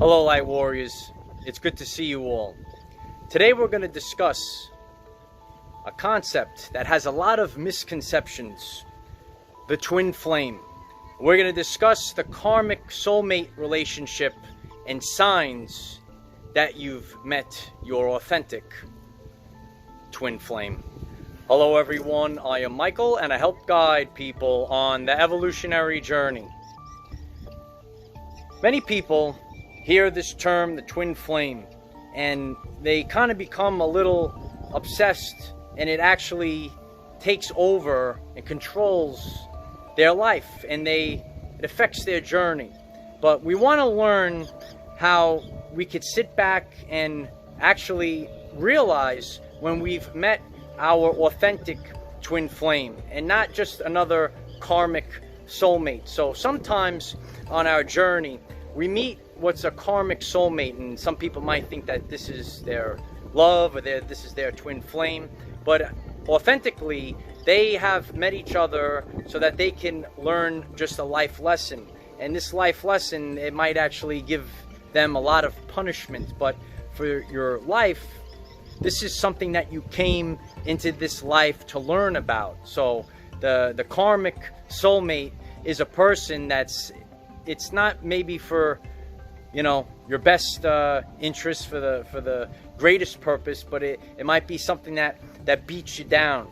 Hello Light Warriors, it's good to see you all. Today we're going to discuss a concept that has a lot of misconceptions, the twin flame. We're going to discuss the karmic soulmate relationship and signs that you've met your authentic twin flame. Hello everyone, I am Michael and I help guide people on the evolutionary journey. Many people hear this term, the twin flame, and they kind of become a little obsessed, and it actually takes over and controls their life, and it affects their journey. But we want to learn how we could sit back and actually realize when we've met our authentic twin flame and not just another karmic soulmate. So sometimes on our journey we meet what's a karmic soulmate, and some people might think that this is their love or this is their twin flame, but authentically they have met each other so that they can learn just a life lesson. And this life lesson, it might actually give them a lot of punishment, but for your life, this is something that you came into this life to learn about. So the karmic soulmate is a person it's not maybe for, you know, your best interest, for the greatest purpose, but it might be something that beats you down,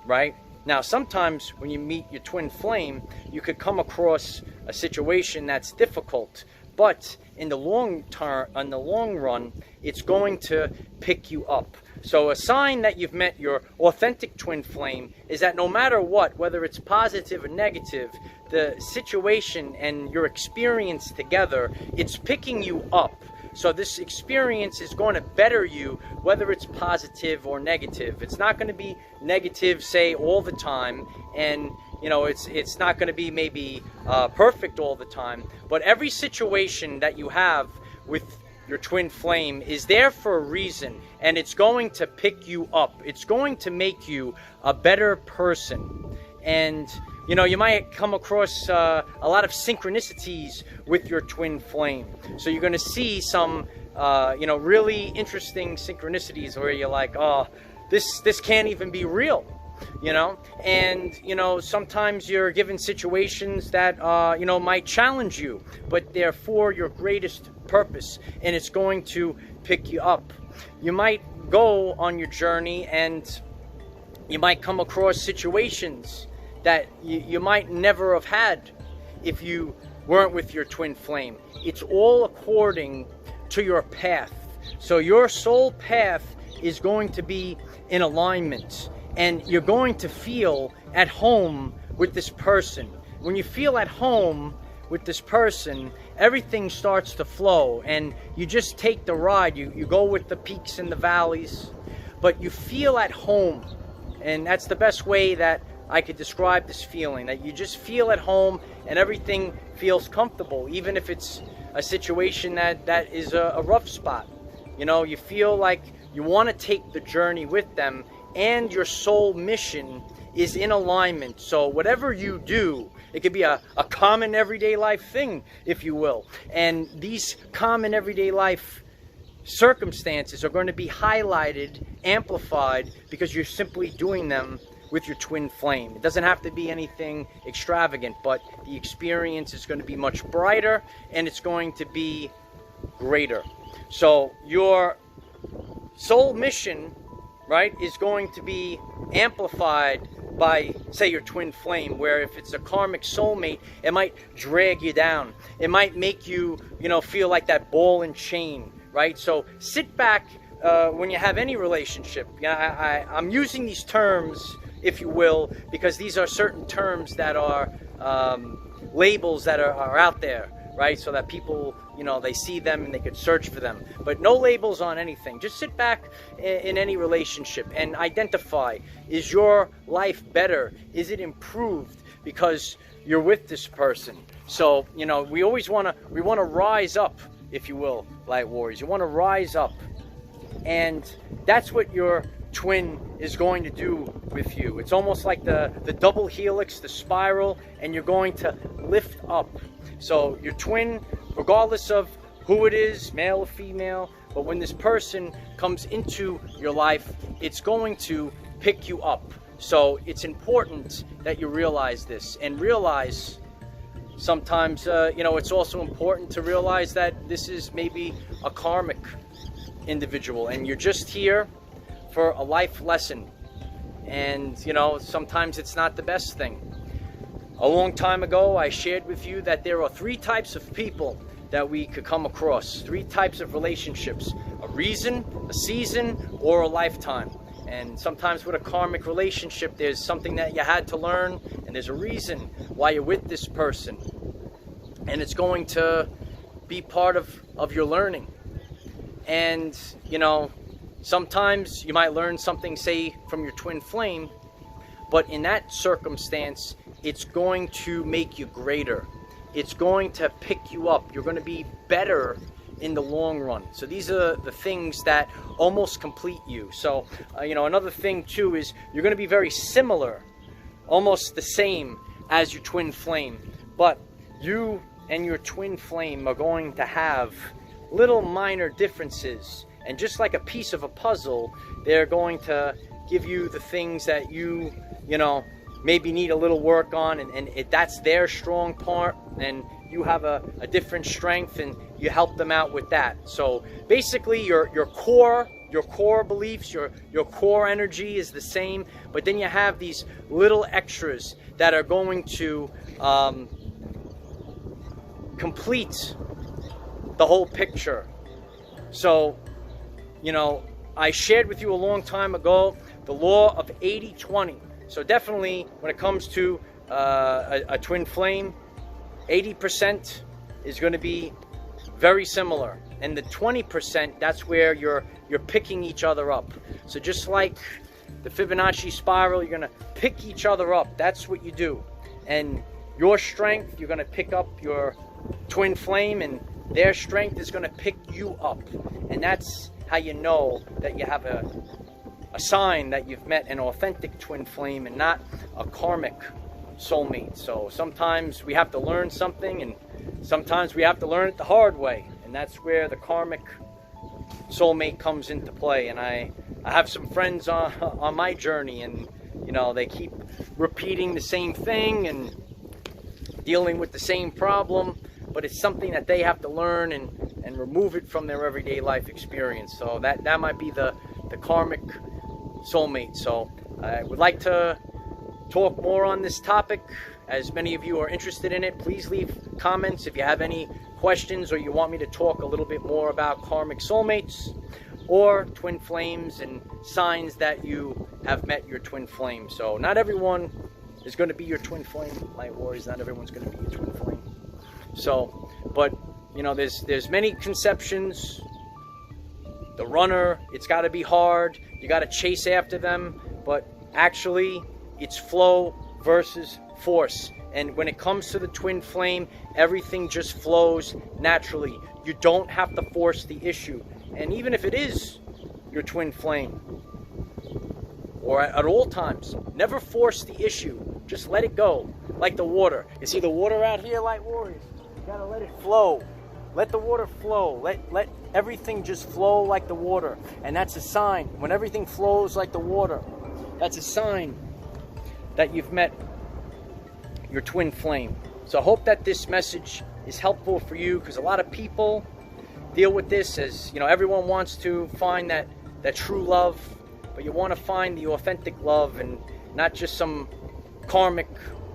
right? Now, sometimes when you meet your twin flame, you could come across a situation that's difficult, but in the long run, it's going to pick you up. So a sign that you've met your authentic twin flame is that no matter what, whether it's positive or negative, the situation and your experience together, it's picking you up. So this experience is going to better you, whether it's positive or negative. It's not going to be negative, say, all the time, and you know, it's not going to be maybe perfect all the time, but every situation that you have with your twin flame is there for a reason, and it's going to pick you up. It's going to make you a better person. And you know, you might come across a lot of synchronicities with your twin flame. So you're going to see some you know, really interesting synchronicities where you're like, oh, this can't even be real, you know. And you know, sometimes you're given situations that you know, might challenge you, but they're for your greatest purpose, and it's going to pick you up. You might go on your journey and you might come across situations that you might never have had if you weren't with your twin flame. It's all according to your path. So your soul path is going to be in alignment, and you're going to feel at home with this person. When you feel at home with this person, everything starts to flow, and you just take the ride. You go with the peaks and the valleys, but you feel at home. And that's the best way that I could describe this feeling, that you just feel at home and everything feels comfortable, even if it's a situation that is a rough spot. You know, you feel like you want to take the journey with them, and your soul mission is in alignment. So whatever you do, it could be a common everyday life thing, if you will. And these common everyday life circumstances are going to be highlighted, amplified, because you're simply doing them with your twin flame. It doesn't have to be anything extravagant, but the experience is going to be much brighter, and it's going to be greater. So your soul mission, right, is going to be amplified by, say, your twin flame, where if it's a karmic soulmate, it might drag you down. It might make you, you know, feel like that ball and chain, right? So sit back when you have any relationship. I'm using these terms, if you will, because these are certain terms that are labels that are out there, right? So that people, you know, they see them and they could search for them. But no labels on anything. Just sit back in any relationship and identify, is your life better? Is it improved because you're with this person? So, you know, we want to rise up, if you will, Light Warriors. You want to rise up. And that's what your twin is going to do with you. It's almost like the double helix, the spiral, and you're going to lift up. So your twin, regardless of who it is, male or female, but when this person comes into your life, it's going to pick you up. So it's important that you realize this, and realize sometimes, it's also important to realize that this is maybe a karmic individual, and you're just here for a life lesson. And, sometimes it's not the best thing. A long time ago, I shared with you that there are 3 types of people that we could come across. 3 types of relationships: a reason, a season, or a lifetime. And sometimes with a karmic relationship, there's something that you had to learn, and there's a reason why you're with this person. And it's going to be part of your learning. And, sometimes you might learn something, say, from your twin flame, but in that circumstance, it's going to make you greater. It's going to pick you up. You're going to be better in the long run. So these are the things that almost complete you. So, another thing too is you're going to be very similar, almost the same as your twin flame. But you and your twin flame are going to have little minor differences. And just like a piece of a puzzle, they're going to give you the things that you maybe need a little work on, and that's their strong part, and you have a different strength, and you help them out with that. So basically your core beliefs, your core energy is the same, but then you have these little extras that are going to complete the whole picture. So, I shared with you a long time ago the law of 80-20. So definitely when it comes to a twin flame, 80% is going to be very similar. And the 20%, that's where you're picking each other up. So just like the Fibonacci spiral, you're going to pick each other up. That's what you do. And your strength, you're going to pick up your twin flame, and their strength is going to pick you up. And that's how you know that you have a sign that you've met an authentic twin flame and not a karmic soulmate. So sometimes we have to learn something, and sometimes we have to learn it the hard way. And that's where the karmic soulmate comes into play. And I have some friends on my journey, and they keep repeating the same thing and dealing with the same problem, but it's something that they have to learn and remove it from their everyday life experience. So that might be the karmic soulmate. So I would like to talk more on this topic. As many of you are interested in it, please leave comments if you have any questions, or you want me to talk a little bit more about karmic soulmates or twin flames and signs that you have met your twin flame. So not everyone is going to be your twin flame, light warriors. Not everyone's going to be your twin flame. So, but there's many conceptions. The runner, it's got to be hard. You got to chase after them, but actually it's flow versus force. And when it comes to the twin flame, everything just flows naturally. You don't have to force the issue. And even if it is your twin flame, or at all times, never force the issue. Just let it go, like the water. You see the water out here, light warriors? You gotta let it flow. Let the water flow. Let everything just flow like the water. And that's a sign. When everything flows like the water, that's a sign that you've met your twin flame. So I hope that this message is helpful for you, because a lot of people deal with this as, everyone wants to find that true love, but you want to find the authentic love and not just some karmic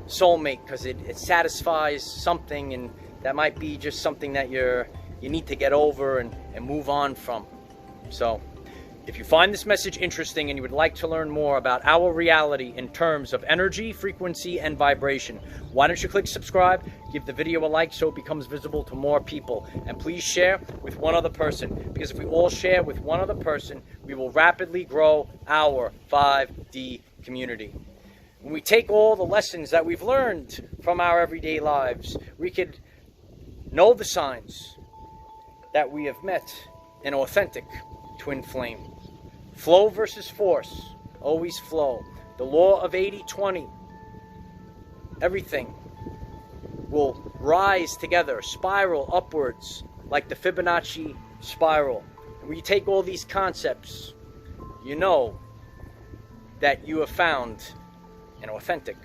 soulmate, because it satisfies something, and that might be just something that you need to get over and move on from. So if you find this message interesting and you would like to learn more about our reality in terms of energy, frequency, and vibration, why don't you click subscribe, give the video a like so it becomes visible to more people, and please share with one other person, because if we all share with one other person, we will rapidly grow our 5D community. When we take all the lessons that we've learned from our everyday lives, we could know the signs that we have met an authentic twin flame. Flow versus force, always flow. The law of 80-20. Everything will rise together, spiral upwards like the Fibonacci spiral. And when you take all these concepts, you know that you have found an authentic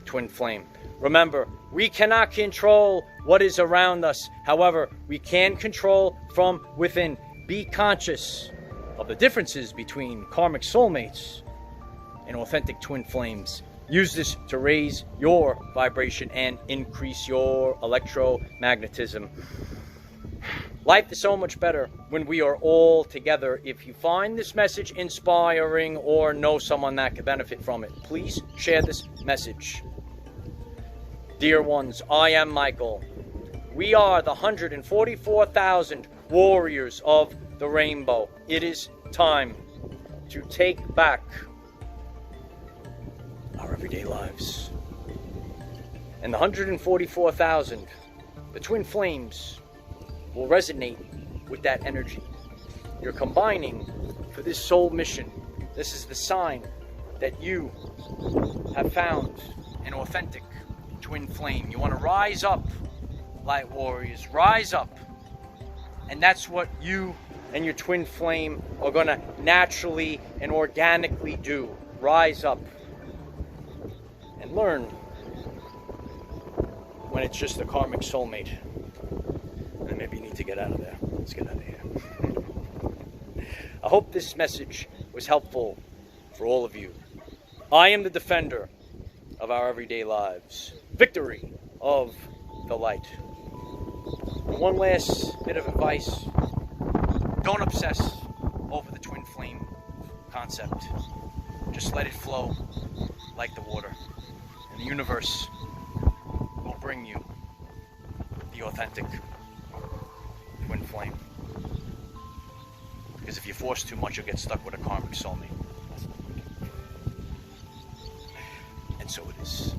twin flame. Remember, we cannot control what is around us. However, we can control from within. Be conscious of the differences between karmic soulmates and authentic twin flames. Use this to raise your vibration and increase your electromagnetism. Life is so much better when we are all together. If you find this message inspiring or know someone that could benefit from it, please share this message. Dear ones, I am Michael. We are the 144,000 warriors of the rainbow. It is time to take back our everyday lives. And the 144,000, the twin flames, will resonate with that energy. You're combining for this soul mission. This is the sign that you have found an authentic twin flame. You want to rise up, light warriors, rise up. And that's what you and your twin flame are going to naturally and organically do. Rise up and learn when it's just a karmic soulmate. And maybe you need to get out of there. Let's get out of here. I hope this message was helpful for all of you. I am the defender of our everyday lives. Victory of the light. And one last bit of advice. Don't obsess over the twin flame concept. Just let it flow like the water. And the universe will bring you the authentic twin flame. Because if you force too much, you'll get stuck with a karmic soulmate. And so it is.